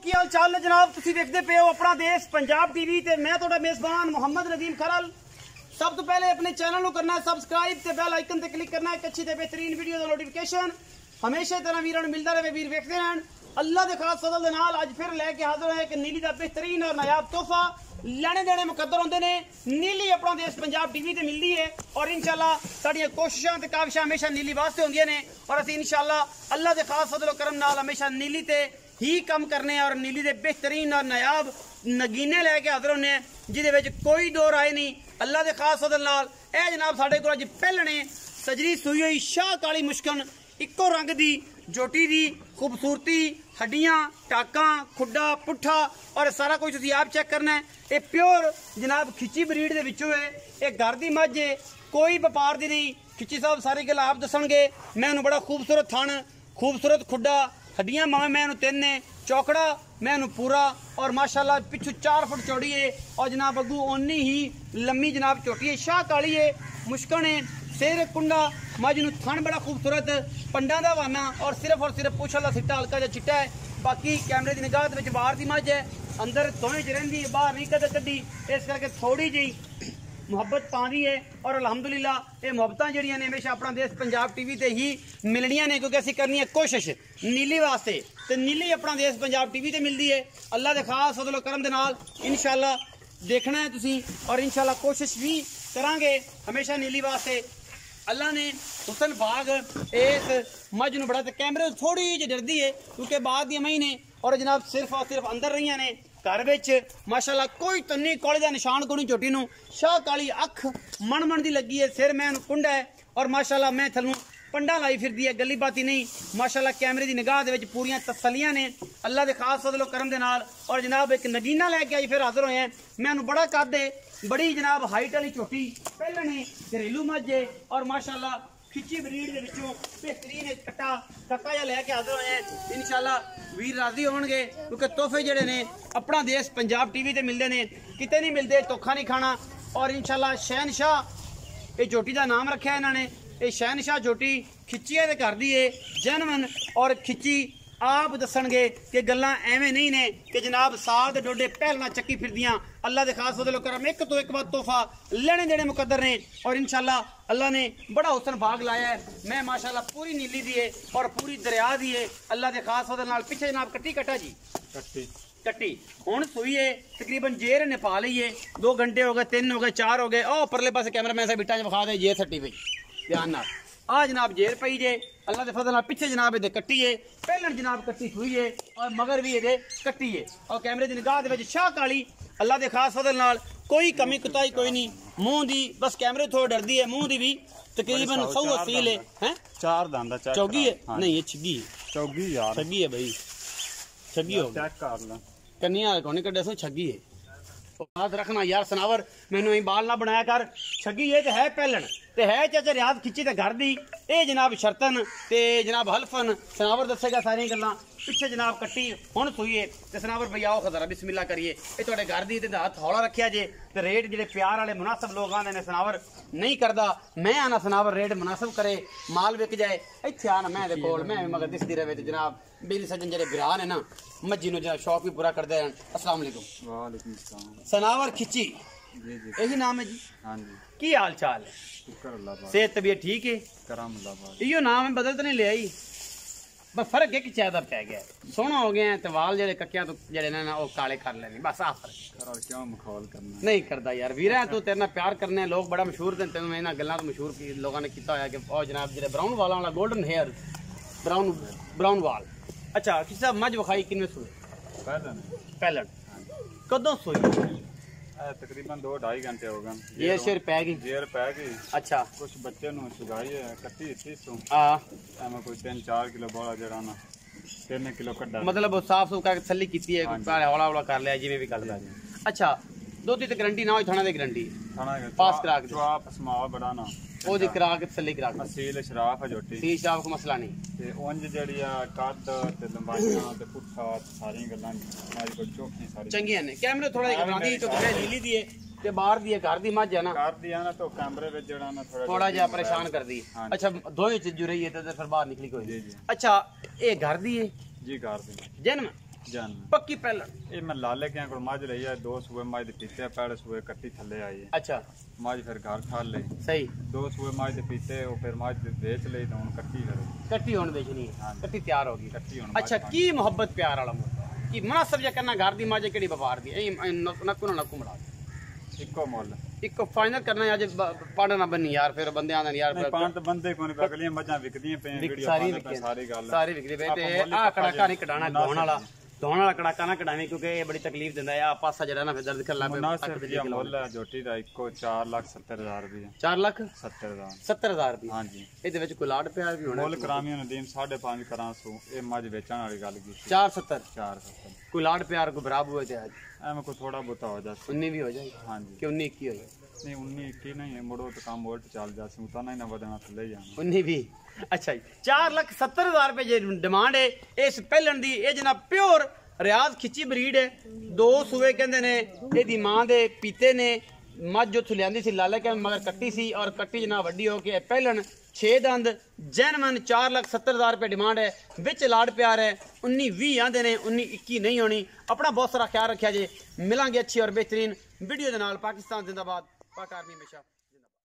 ਕੀ ਹਾਲ ਚਾਲ ਹੈ ਜਨਾਬ। ਤੁਸੀਂ ਦੇਖਦੇ ਪਏ ਹੋ ਆਪਣਾ ਦੇਸ਼ ਪੰਜਾਬ ਟੀਵੀ ਤੇ ਮੈਂ ਤੁਹਾਡਾ ਮੇਜ਼ਬਾਨ ਮੁਹੰਮਦ ਨਦੀਮ ਖਰਲ। सब तो पहले अपने चैनल को करना है सबसक्राइब ते बेल आइकन ते क्लिक करना है। एक अच्छी ते बेहतरीन वीडियो का नोटिफिकेशन हमेशा तरह वीरां नूं मिलदा रहे। वीर वेखदे रहन। अल्लाह दे खास फजल दे नाल अज फिर लैके हाजिर है कि नीली दा बेहतरीन और नायाब तोहफा लेने देने मुकद्दर होंदे ने। नीली अपना देश पंजाब टीवी ते मिलदी है और इंशाल्लाह साडियां कोशिशां ते काविशां हमेशा नीली वास्ते होंदियां ने और असीं इंशाल्लाह अल्लाह दे खास फजल करम नाल हमेशा नीली ते ही कम करने और नीली दे बेहतरीन और नायाब नगीने लैके हाजिर होने जिहदे विच कोई दो राय नहीं। अल्लाह दे खास फजल नाल ए जनाब साडे कोल अज पहलणे सजरी सूई हुई शाह काली मुश्कन इक्को रंग दी जोटी दी खूबसूरती हड्डियां टाकां खुड्डा पुट्ठा और सारा कुछ तुसीं आप चेक करना है। ये प्योर जनाब खिच्ची ब्रीड दे विचों है। ये घर दी मझ है कोई व्यापार दी नहीं। खिच्ची साहब सारी गल आप दसणगे। मैं उन्होंने बड़ा खूबसूरत थण खूबसूरत खुड्डा हड्डियां मावे मैं तिन ने चौकड़ा मैं पूरा और माशाल्लाह पिछू 4 फुट चौड़ी है और जनाब अगू ओनी ही लम्मी जनाब चोटी है। शाह काली है मुश्कन है सिर कुंडा मझ नूं थण बड़ा खूबसूरत पंडा दा वाना और सिर्फ पुछ वाला सिट्टा हल्का जिहा चिट्टा है। बाकी कैमरे की निगाह दे विच बाहर दी मझ है अंदर दोवें च रहिंदी है बाहर नहीं कदे कड्डी इस करके थोड़ी जी मुहब्बत पाँदी है और अलहमदुलिल्लाह ये मुहब्बत जड़ियां ने हमेशा अपना देश पंजाब टीवी ते ही मिलनियां ने क्योंकि असीं करनी है कोशिश नीली वास्ते ते नीली अपना देश पंजाब टीवी ते मिलती है। अल्लाह दे खास फजल करम दे नाल इंशाल्लाह देखना है तुसीं और इंशाल्लाह कोशिश भी करांगे हमेशा नीली वास्ते। अल्लाह ने हुसन बाग इस मझ नूं बड़ा कैमरे थोड़ी जी डरदी है क्योंकि बाद दी महीने और जनाब सिर्फ और सिर्फ अंदर रही ने घर विच माशाल्लाह कोई तन्नी कोले का निशान कोई चोटी नूं शाह काली अख मन मन दी लगी है सिर मैं कुंडा है और माशाल्लाह मैं थल्लों पंडा लाई फिरदी है गली बाती नहीं। माशाल्लाह कैमरे की निगाह दे विच पूरियां तसल्लियां ने अल्लाह दे खास फजल करम दे नाल और जनाब एक नगीना लैके आई फिर हाजिर होए हैं। मैं बड़ा कद है बड़ी जनाब हाइट वाली चोटी पहलने घरेलू मझ है और माशाल्लाह खिच्ची ब्रीड दे विचों बेहतरीन कट्टा कक्का जिहा लैके हाजिर होए हैं। इंशाल्लाह वीर राजी होणगे क्योंकि तोहफे जिहड़े ने अपना देश पंजाब टीवी ते मिलदे ने किते नहीं मिलदे धोखा नहीं खाना। और इंशाल्लाह शहनशाह ये जोटी का नाम रखा इन्होंने ये शहनशाह जोटी खिच्चिया दे घर दी है जनमन और खिच्ची आप दसणगे कि गल्लां एवें नहीं ने कि जनाब साल दे डोडे पहलना चक्की फिरदियां। अल्लाह दे खास फजल करम एक तो एक बार तोहफा लेने देने मुकद्दर ने और इंशाल्लाह अल्लाह ने बड़ा हुसन बाग लाया है। मैं माशाल्लाह पूरी नीली दी है और पूरी दरिया दी है अल्लाह दे खास फजल नाल। पिछे जनाब कट्टी कट्टा जी कट्टी हुण सूई है तकरीबन जेर नेपा ली है 2 घंटे हो गए 3 हो गए 4 हो गए। ओ परले पासे कैमरा मैन साहब बिट्टा विखा दे जेर सट्टी पई ध्यान नाल आ जनाब जेर पई जे अल्लाह दे फजल नाल। पिछे जनाब इहदे कट्टी है पहलन जनाब कट्टी सूई है और मगर भी इहदे कट्टी है और कैमरे की निगाह दे विच शाह काली अल्लाह दे खास फजल नाल कोई कमी कुताही कोई नहीं। मुंह दी बस कैमरे थोड़ी डरदी है मुंह दी भी तकरीबन 180 है हैं 4 दांदा चौगी है नहीं ये छिगी चौगी यार छगी है भाई छगी हो चेक कर ला कन्या कोनी कड्डे सो छगी है याद रखना यार सनावर मैनू बाल ना बनाया कर छगी ये तो है पहलन ते है चाचा रियाज खिच्ची ते घर दी ए जनाब शर्तन ते जनाब हल्फन सनावर दसेगा सारी गल्लां। पिछे जनाब कट्टी हुण सूई है ते सनावर भई आओ खजरा बिस्मिल्लाह करिए ये तुहाडे घर दी ते हाथ हौला रखिया जे ते रेट जेडे प्यार वाले मुनासिब लोग आंदे ने सनावर नहीं करदा मैं आना सनावर रेट मुनासिब करे माल विक जाए इत्थे आना मैं दे कोल मैं मगर दिसदी रहे ते जनाब बेली सज्जन जेडे बिरान है ना मज्जी नूं जनाब शौक भी पूरा करदे रहन। अस्सलाम वालेकुम वालेकुम सलाम सनावर खिच्ची जी जी यही नाम है जी हां जी की हाल चाल है शुक्र अल्लाह पाक सेहत तबीयत ठीक है करम अल्लाह पाक इयो नाम है बदल तो नहीं ले आई बस फर्क एक चाहदा पै गया सोहना हो गया ते वाल जेडे कक्कियां तो जेडे ना वो काले कर लेने बस आ फर्क करो क्यों मखौल करना नहीं करदा यार वीरा तू तेरे नाल प्यार करने लोग बड़ा मशहूर ते तेनू इन्हां गल्लां तो मशहूर की लोगों ने किया होया कि ओ जनाब जेडे ब्राउन वाला वाला गोल्डन हेयर ब्राउन वाल अच्छा किसी साहब मझ विखाई किनवे सूए पहलन कदों सूई तकरीबन 2-2.5 घंटे हो गए जेर शेर पै गई अच्छा कुछ बच्चे नु सुगाई है कट्टी इसी सो हां एमे कोई 3-4 किलो बोला जड़ा ना 3 किलो कड्डा मतलब साफ सुफ करके तसल्ली कीती है सारे हौला हौला कर लिया जिवें भी करदा अच्छा दोती ते गारंटी ना होई थाना दी गारंटी थाना पास करा के आप स्माल बड़ा ना ओ दी करा के तसल्ली करा के सील शराफ है जोटी सील शराफ को मसला नहीं ते उंज जड़ी आ कद ते लंबाइयां ते पुट्ठा सारी गल्लां मारी को चोखी सारी चंगी ने कैमरे थोड़ा घबरांदी तो मैं नीली दी है ते बाहर दी है घर दी मझ है ना घर दी है ना तो कैमरे विच जड़ा ना थोड़ा जा परेशान कर दी अच्छा दोई चीज जो रही है तो फिर बाहर निकली कोई अच्छा ये घर दी है जी घर दी जन्म जान पक्की पहलन। ये मैं लाले के को मज लई है 2 सूबे मज दे पीते पहले सूबे कट्टी थले आई है। अच्छा मज फिर घर खा ले सही 2 सूबे मज दे पीते वो फिर मज बेच ले तो हुन कट्टी करे कट्टी होने बेचनी है। हाँ। कट्टी तैयार होगी। कट्टी हुन अच्छा की मोहब्बत प्यार वाला मुद्दा कि मुनासिब या करना घर दी माजे केड़ी व्यापार दी ए नकु ना नकु मड़ा इको मोल इको फाइनल करना है। आज पाड़ा ना बनी यार फिर बंदे आंदे यार नहीं पान तो बंदे कोनी अगलियां मजां विकदियां पे वीडियो सारी पाने पे सारी गल सारी विकदी पे ते आ कड़ाका नहीं कटाना धोण वाला कड़ाका ना कटावे क्योंकि ये बड़ी तकलीफ दिंदा है। आ पासा जड़ा ना फिर दर्द कर ला पे मुनासिब जी मोल है जोटी दा इको 4,70,000 रुपए 4,70,000 70,000 रुपए हां जी। ਇਹਦੇ ਵਿੱਚ ਕੋਈ ਲਾੜ ਪਿਆਰ ਵੀ ਹੋਣਾ मोल करामी नदीम 5.5 करा सो ए मज बेचण वाली गल की 470 470 कोई लाड़ प्यार को बराबर हुए थे आज एम को थोड़ा बहुत हो जाए 19 भी हो जाएगी हां जी कि 19 21 हो जाए नहीं 19 21 नहीं है मुड़ो तो काम उल्ट चल जासी उतना ही ना वदना थले जाना 19 भी। अच्छा जी 4,70,000 रुपए जे डिमांड है इस पहलन दी ए जना प्योर रियाज खिची ब्रीड है 2 सूबे कहंदे ने एदी मां दे पीते ने मझ जो थुलियांदी सी लाले के मगर कट्टी सी और कट्टी जना वड्डी हो के पहलन 6 दंद जैनवन 4,70,000 रुपए डिमांड है विच लाड़ प्यार है 19-20 आंदे ने 19-21 नहीं होनी। अपना बहुत सारा ख्याल रखिया जे मिलांगे अच्छी और बेहतरीन वीडियो दे नाल। पाकिस्तान जिंदाबाद पाक आर्मी हमेशा।